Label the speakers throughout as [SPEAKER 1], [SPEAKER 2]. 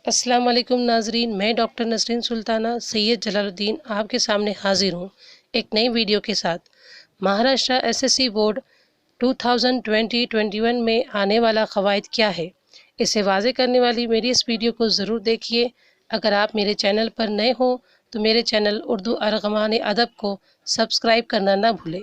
[SPEAKER 1] अस्सलाम वालेकुम नाजरीन, मैं डॉक्टर नसरीन सुल्ताना सैयद जलालुद्दीन आपके सामने हाजिर हूँ एक नई वीडियो के साथ। महाराष्ट्र एसएससी बोर्ड 2020-21 में आने वाला क़वाइद क्या है, इसे वाज़ेह करने वाली मेरी इस वीडियो को ज़रूर देखिए। अगर आप मेरे चैनल पर नए हो तो मेरे चैनल उर्दू अर्गमान अदब को सब्सक्राइब करना ना भूलें।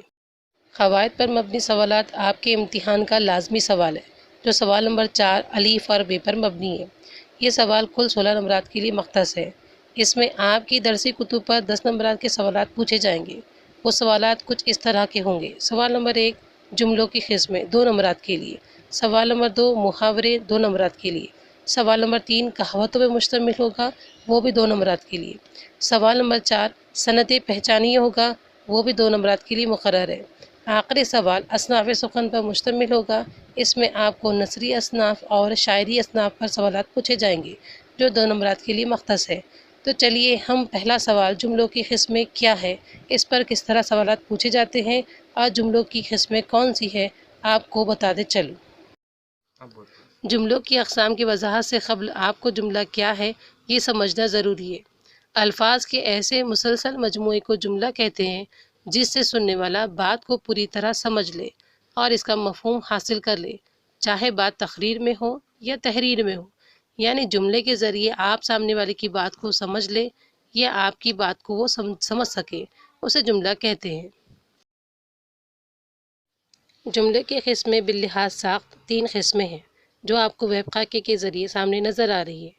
[SPEAKER 1] क़वाइद पर मबनी सवालात आपके इम्तिहान का लाजमी सवाल है, जो सवाल नंबर 4 अलीफ़ और बे पर मबनी है। ये सवाल कुल 16 नंबरात के लिए मख्तस है। इसमें आपकी दरसी कुतुब पर 10 नंबरात के सवालात पूछे जाएंगे। वो सवालात कुछ इस तरह के होंगे। सवाल नंबर 1 जुमलों की किस्में 2 नंबरात के लिए। सवाल नंबर 2 मुहावरे 2 नंबरात के लिए। सवाल नंबर 3 कहावतों पर मुश्तमिल होगा, वो भी 2 नंबरात के लिए। सवाल नंबर 4 सनतें पहचानिए होगा, वो भी 2 नंबरात के लिए मुकर्रर है। आखिरी सवाल असनाफ़ सुखन पर मुश्तमिल होगा। इसमें आपको नसरी असनाफ़ और शायरी असनाफ़ पर सवालात पूछे जाएंगे, जो 2 नंबरात के लिए मख्तस है। तो चलिए हम पहला सवाल जुमलों की किस्में क्या है, इस पर किस तरह सवालात पूछे जाते हैं और जुमलों की किस्में कौन सी है, आपको बताते चलूँ। जुमलों की अक़साम की वजाहत से क़ब्ल आपको जुमला क्या है ये समझना ज़रूरी है। अल्फाज के ऐसे मुसलसल मजमूए को जुमला कहते हैं जिससे सुनने वाला बात को पूरी तरह समझ ले और इसका मफ़हूम हासिल कर ले, चाहे बात तकरीर में हो या तहरीर में हो। यानी जुमले के ज़रिए आप सामने वाले की बात को समझ ले या आपकी बात को वो समझ सके, उसे जुमला कहते हैं। जुमले की किस्में बिल्लिहाज साख्त 3 किस्में हैं, जो आपको वेब खाके के ज़रिए सामने नज़र आ रही है।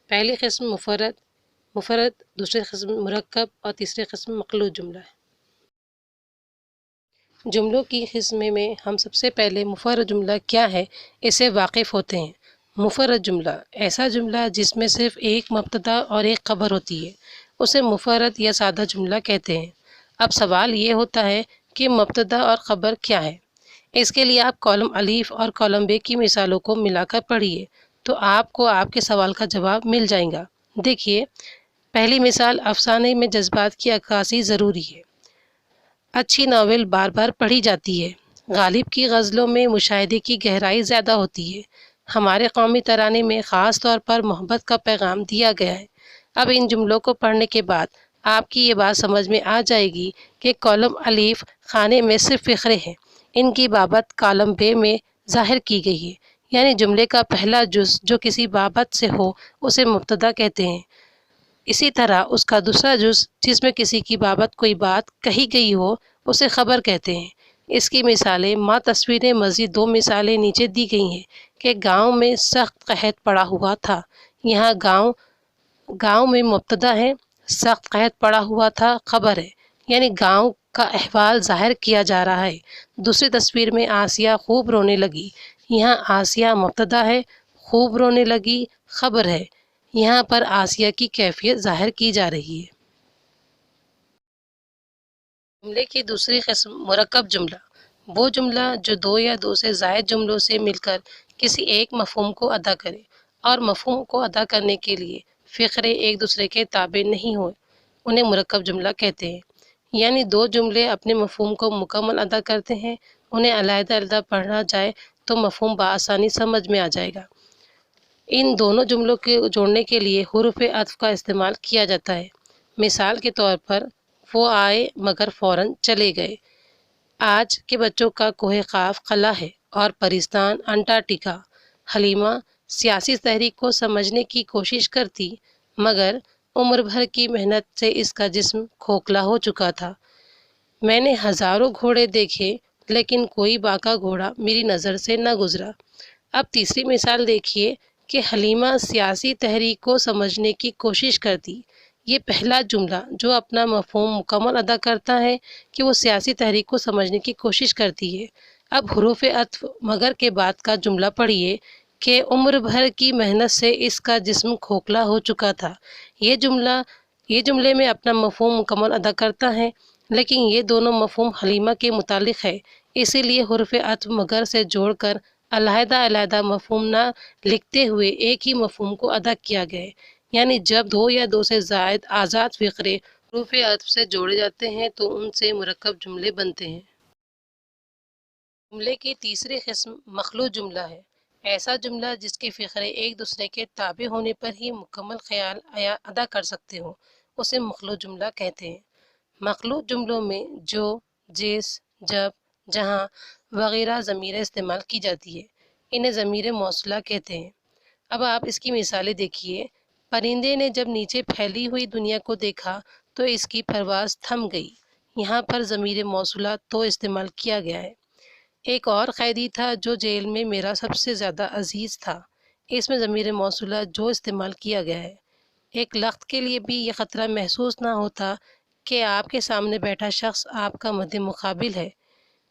[SPEAKER 1] पहली किस्म मुफरद, दूसरी किस्म मुरक्कब और तीसरी किस्म मक़लूद जुमला है। जुमलों की किस्में में हम सबसे पहले मुफरद जुमला क्या है इससे वाकिफ़ होते हैं। मुफरद जुमला ऐसा जुमला जिसमें सिर्फ़ एक मुब्तदा और एक ख़बर होती है, उसे मुफरद या सादा जुमला कहते हैं। अब सवाल ये होता है कि मुब्तदा और ख़बर क्या है। इसके लिए आप कॉलम अलीफ़ और कॉलम बे की मिसालों को मिलाकर पढ़िए तो आपको आपके सवाल का जवाब मिल जाएगा। देखिए, पहली मिसाल अफ़साने में जज्बात की अक्कासी ज़रूरी है। अच्छी नावल बार बार पढ़ी जाती है। गालिब की गज़लों में मुशाहिदे की गहराई ज़्यादा होती है। हमारे कौमी तराने में ख़ास तौर पर मोहब्बत का पैगाम दिया गया है। अब इन जुमलों को पढ़ने के बाद आपकी ये बात समझ में आ जाएगी कि कॉलम अलीफ़ खाने में सिर्फ फ़िक्रे हैं, इनकी बाबत कॉलम बे में ज़ाहिर की गई है। यानी जुमले का पहला जुज़ जो किसी बाबत से हो उसे मुब्तदा कहते हैं। इसी तरह उसका दूसरा जुज़ जिसमें किसी की बाबत कोई बात कही गई हो उसे ख़बर कहते हैं। इसकी मिसालें माँ तस्वीरें मज़ीद 2 मिसालें नीचे दी गई हैं कि गांव में सख्त कहत पड़ा हुआ था। यहाँ गांव गांव में मुब्तदा है, सख्त कहत पड़ा हुआ था ख़बर है, यानी गांव का अहवाल ज़ाहिर किया जा रहा है। दूसरी तस्वीर में आसिया खूब रोने लगी। यहाँ आसिया मुब्तदा है, खूब रोने लगी ख़बर है। यहाँ पर आसिया की कैफियत ज़ाहिर की जा रही है। जुमले की दूसरी किस्म मुरक्कब जुमला, वो जुमला जो 2 या 2 से ज़ायद जुमलों से मिलकर किसी एक मफ़हूम को अदा करे और मफ़हूम को अदा करने के लिए फ़िक्रे एक दूसरे के ताबे नहीं हो, उन्हें मुरक्कब जुमला कहते हैं। यानी 2 जुमले अपने मफ़हूम को मुकम्मल अदा करते हैं, उन्हें अलग-अलग पढ़ना जाए तो मफ़हूम बआसानी समझ में आ जाएगा। इन दोनों जुमलों के जोड़ने के लिए हुरूफ़ अत्फ़ का इस्तेमाल किया जाता है। मिसाल के तौर पर वो आए मगर फ़ौरन चले गए। आज के बच्चों का कोहे क़ाफ़ क़ला है और परिस्तान अंटार्कटिका। हलीमा सियासी तहरीक को समझने की कोशिश करती, मगर उम्र भर की मेहनत से इसका जिस्म खोखला हो चुका था। मैंने हज़ारों घोड़े देखे, लेकिन कोई बाका घोड़ा मेरी नज़र से न गुज़रा। अब तीसरी मिसाल देखिए कि हलीमा सियासी तहरीक को समझने की कोशिश करती। ये पहला जुमला जो अपना मफ़हूम मुकम्मल अदा करता है कि वो सियासी तहरीक को समझने की कोशिश करती है। अब हुरूफ़ अत्फ़ मगर के बाद का जुमला पढ़िए कि उम्र भर की मेहनत से इसका जिस्म खोखला हो चुका था। ये जुमले में अपना मफ़हूम मुकम्मल अदा करता है, लेकिन ये दोनों मफ़हूम हलीमा के मुतालिक है, इसीलिए हुरूफ़ अत्फ़ मगर से जोड़कर अलहदा-अलहदा मफ़हूम ना लिखते हुए एक ही मफ़हूम को अदा किया गया है। यानी जब 2 या 2 से ज़ायद आज़ाद फ़िक्रे हुरूफ़ अत्फ़ से जोड़े जाते हैं तो उनसे मुरक्कब जुमले बनते हैं। जुमले की तीसरी किस्म मख़लूत जुमला है। ایسا جملہ جس کے فقرے ایک دوسرے کے تابع ہونے پر ہی مکمل خیال ادا کر سکتے ہوں اسے مخلوط جملہ کہتے ہیں۔ مخلوط جملوں میں جو، جس، جب، جہاں وغیرہ ضمیریں استعمال کی جاتی ہے انہیں ضمیر موصولہ کہتے ہیں۔ اب آپ اس کی مثالیں دیکھیے۔ پرندے نے جب نیچے پھیلی ہوئی دنیا کو دیکھا تو اس کی پرواز تھم گئی، یہاں پر ضمیر موصولہ تو استعمال کیا گیا ہے۔ ایک اور قیدی تھا جو جیل میں میرا سب سے زیادہ عزیز تھا، اس میں ضمیر موصولہ جو استعمال کیا گیا ہے۔ ایک لخت کے لیے بھی یہ خطرہ محسوس نہ ہوتا کہ آپ کے سامنے بیٹھا شخص آپ کا مد مقابل ہے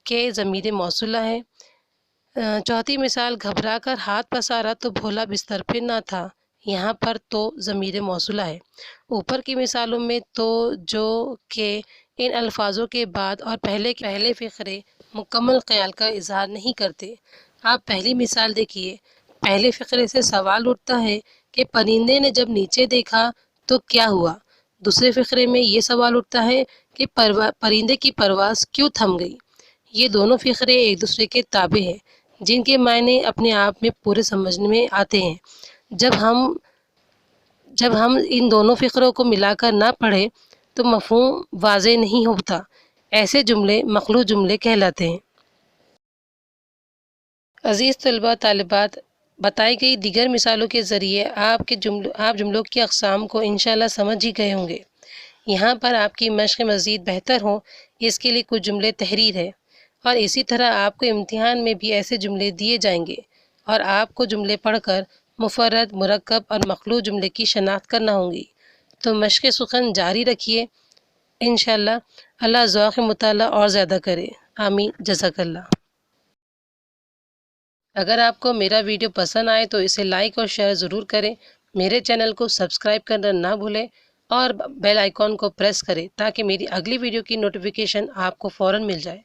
[SPEAKER 1] کہ ضمیر موصولہ ہے۔ چوتھی مثال، گھبرا کر ہاتھ پسارا تو بھولا بستر پہ نہ تھا، یہاں پر تو ضمیر موصولہ ہے۔ اوپر کی مثالوں میں تو، جو، کہ ان الفاظوں کے بعد اور پہلے فقرے مکمل خیال کا اظہار نہیں کرتے۔ آپ پہلی مثال دیکھیے۔ پہلے فقرے سے سوال اٹھتا ہے کہ پرندے نے جب نیچے دیکھا تو کیا ہوا؟ دوسرے فقرے میں یہ سوال اٹھتا ہے کہ پرندے کی پرواز کیوں تھم گئی؟ یہ دونوں فقرے ایک دوسرے کے تابع ہیں، جن کے معنی اپنے آپ میں پورے سمجھنے میں آتے ہیں۔ جب ہم ان دونوں فقروں کو ملا کر نہ پڑھیں تو مفہوم واضح نہیں ہوتا۔ ایسے جملے مخلوط جملے کہلاتے ہیں۔ عزیز طلباء طالبات، بتائی گئی دیگر مثالوں کے ذریعے آپ جملوں کی اقسام کو انشاءاللہ سمجھ ہی گئے ہوں گے۔ یہاں پر آپ کی مشق مزید بہتر ہو اس کے لیے کچھ جملے تحریر ہے، اور اسی طرح آپ کو امتحان میں بھی ایسے جملے دیے جائیں گے اور آپ کو جملے پڑھ کر مفرد، مرکب اور مخلوط جملے کی شناخت کرنا ہوگی۔ تو مشق سخن جاری رکھیے انشاءاللہ۔ اللہ ذوق مطالعہ اور زیادہ کرے، آمین، جزاک اللہ۔ اگر آپ کو میرا ویڈیو پسند آئے تو اسے لائک اور شیئر ضرور کریں۔ میرے چینل کو سبسکرائب کرنا نہ بھولیں اور بیل آئیکن کو پریس کریں تاکہ میری اگلی ویڈیو کی نوٹیفیکیشن آپ کو فوراً مل جائے۔